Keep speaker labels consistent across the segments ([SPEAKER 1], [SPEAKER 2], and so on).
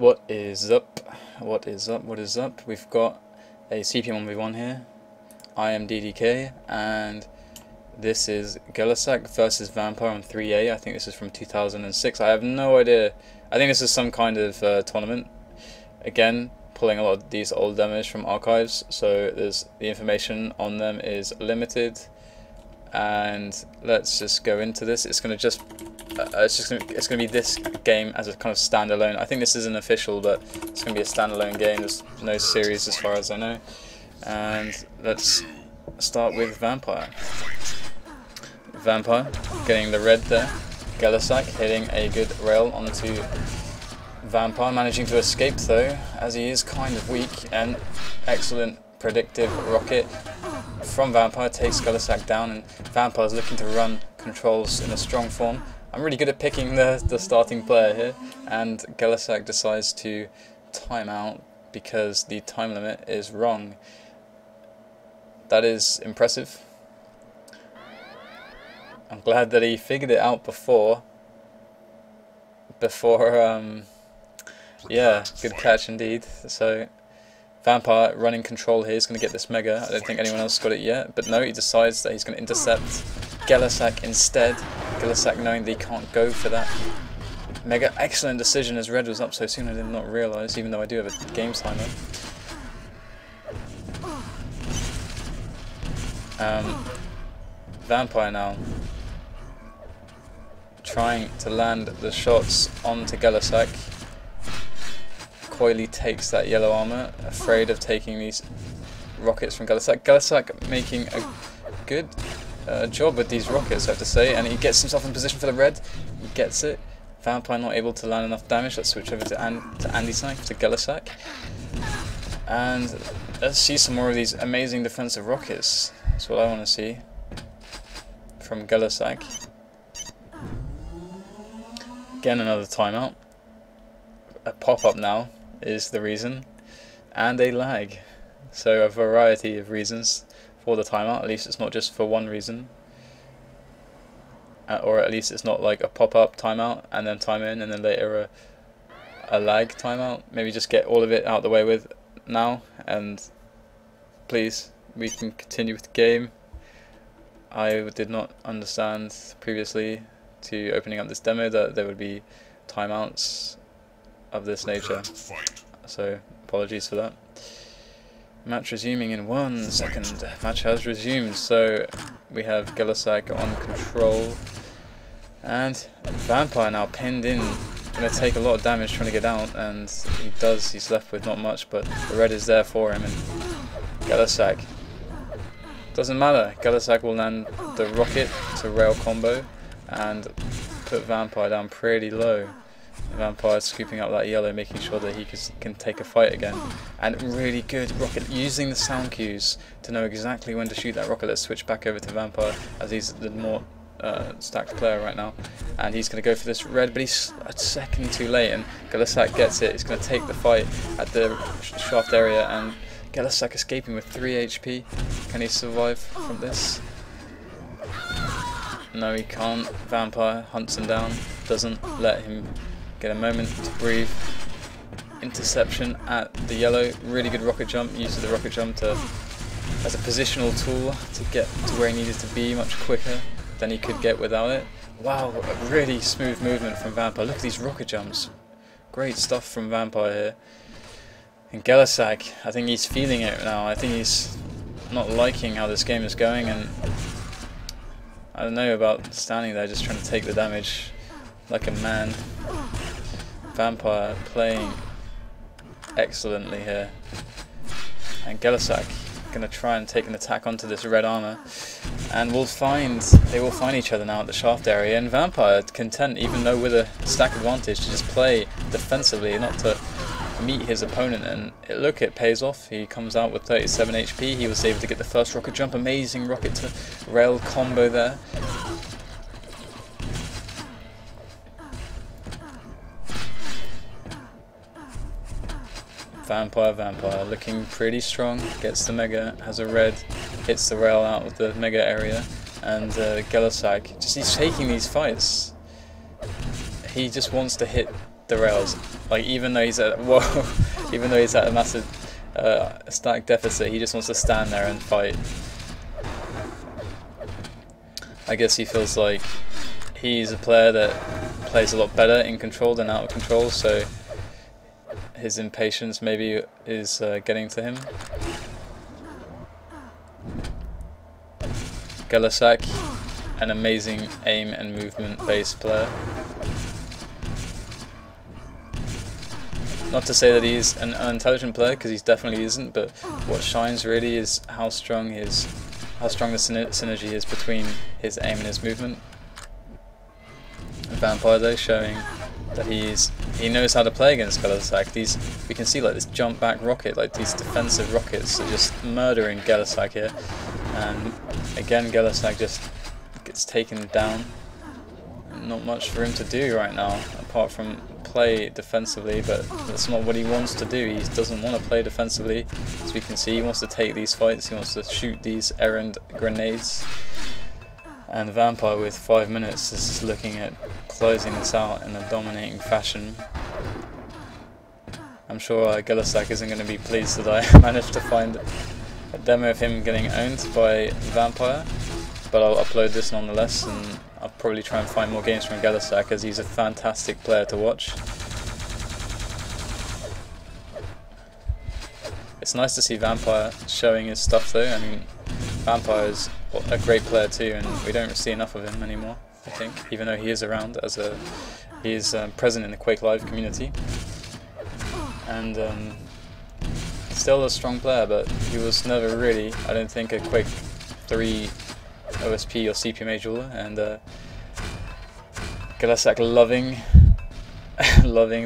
[SPEAKER 1] What is up? What is up? What is up? We've got a CPM1re here. I am DDK, and this is Gellehsak versus Vamp1re. I think this is from 2006. I have no idea. I think this is some kind of tournament. Again, pulling a lot of these old demos from archives, so the information on them is limited. And let's just go into this. It's gonna be this game as a kind of standalone. I think this is an official, but it's gonna be a standalone game. There's no series as far as I know. And let's start with Vamp1re. Vamp1re getting the red there. Gellehsak hitting a good rail onto Vamp1re, managing to escape though, as he is kind of weak. And excellent predictive rocket from Vamp1re takes Gellehsak down, and Vamp1re is looking to run controls in a strong form. I'm really good at picking the starting player here, and Gellehsak decides to time out because the time limit is wrong. That is impressive. I'm glad that he figured it out before. Yeah, good catch indeed. So Vamp1re running control here is going to get this mega. I don't think anyone else got it yet, but no, he decides that he's going to intercept Gellehsak instead. Gellehsak knowing that he can't go for that mega. Excellent decision, as red was up so soon I did not realise, even though I do have a game timer. Vamp1re now trying to land the shots onto Gellehsak. Coyly takes that yellow armor, afraid of taking these rockets from Gellehsak. Gellehsak making a good job with these rockets, I have to say, and he gets himself in position for the red. He gets it. Vamp1re not able to land enough damage. Let's switch over to Gellehsak, and let's see some more of these amazing defensive rockets. That's what I want to see from Gellehsak. Again, another timeout. A pop-up now is the reason, and a lag. So a variety of reasons for the timeout. At least it's not just for one reason, or at least it's not like a pop-up timeout and then time in and then later a lag timeout. Maybe just get all of it out of the way with now, and please, we can continue with the game. I did not understand previously to opening up this demo that there would be timeouts of this nature, so apologies for that. Match resuming in 1 second. Match has resumed, so we have Gellehsak on control, and Vamp1re now pinned in, going to take a lot of damage trying to get out, and he does. He's left with not much, but the red is there for him, and Gellehsak, doesn't matter, Gellehsak will land the rocket to rail combo and put Vamp1re down pretty low. Vamp1re scooping up that yellow, making sure that he can take a fight again. And really good rocket, using the sound cues to know exactly when to shoot that rocket. Let's switch back over to Vamp1re, as he's the more stacked player right now. And he's going to go for this red, but he's a second too late, and Gellehsak gets it. He's going to take the fight at the shaft area, and Gellehsak escaping with 3 HP. Can he survive from this? No, he can't. Vamp1re hunts him down, doesn't let him get a moment to breathe. Interception at the yellow. Really good rocket jump. Uses the rocket jump as a positional tool to get to where he needed to be much quicker than he could get without it. Wow, a really smooth movement from Vamp1re. Look at these rocket jumps. Great stuff from Vamp1re here. And Gellehsak, I think he's feeling it now. I think he's not liking how this game is going, and I don't know about standing there just trying to take the damage like a man. Vamp1re playing excellently here, and Gellehsak going to try and take an attack onto this red armor, and they will find each other now at the shaft area, and Vamp1re content, even though with a stack advantage, to just play defensively, not to meet his opponent. And look, it pays off. He comes out with 37 HP. He was able to get the first rocket jump. Amazing rocket to rail combo there. Vamp1re looking pretty strong. Gets the mega, has a red, hits the rail out of the mega area, and Gellehsak, he's taking these fights. He just wants to hit the rails Like even though he's at even though he's at a massive stack deficit, he just wants to stand there and fight. I guess he feels like he's a player that plays a lot better in control than out of control, so his impatience maybe is getting to him. Gellehsak, an amazing aim and movement based player. Not to say that he's an unintelligent player, because he definitely isn't, but what shines really is how strong the synergy is between his aim and his movement. Vamp1re though, showing that he knows how to play against Gellehsak. We can see like this jump back rocket, like these defensive rockets are just murdering Gellehsak here. And again, Gellehsak just gets taken down. Not much for him to do right now, apart from play defensively, but that's not what he wants to do. He doesn't want to play defensively. As we can see, he wants to take these fights, he wants to shoot these errand grenades. And Vamp1re with 5 minutes is looking at closing this out in a dominating fashion. I'm sure Gellehsak isn't going to be pleased that I managed to find a demo of him getting owned by Vamp1re, but I'll upload this nonetheless, and I'll probably try and find more games from Gellehsak, as he's a fantastic player to watch. It's nice to see Vamp1re showing his stuff though. I mean, Vamp1re is a great player too, and we don't see enough of him anymore, I think, even though he is around he is present in the Quake Live community. And still a strong player, but he was never really, I don't think, a Quake 3 OSP or CPMA jeweler. And Gellehsak loving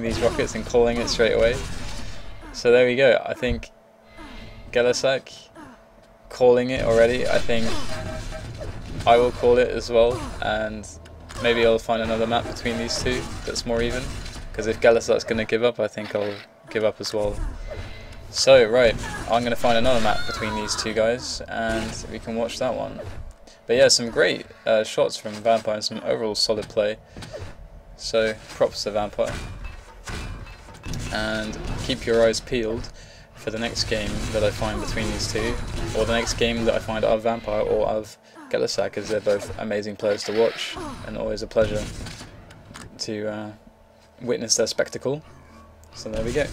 [SPEAKER 1] these rockets and calling it straight away. So there we go. I think Gellehsak calling it already. I think I will call it as well, and maybe I'll find another map between these two that's more even, because if Gellehsak's going to give up, I think I'll give up as well. So right, I'm going to find another map between these two guys and we can watch that one. But yeah, some great shots from Vamp1re and some overall solid play, so props to Vamp1re. And keep your eyes peeled for the next game that I find between these two, or the next game that I find of Vamp1re or of Gellehsak, as they're both amazing players to watch and always a pleasure to witness their spectacle. So there we go.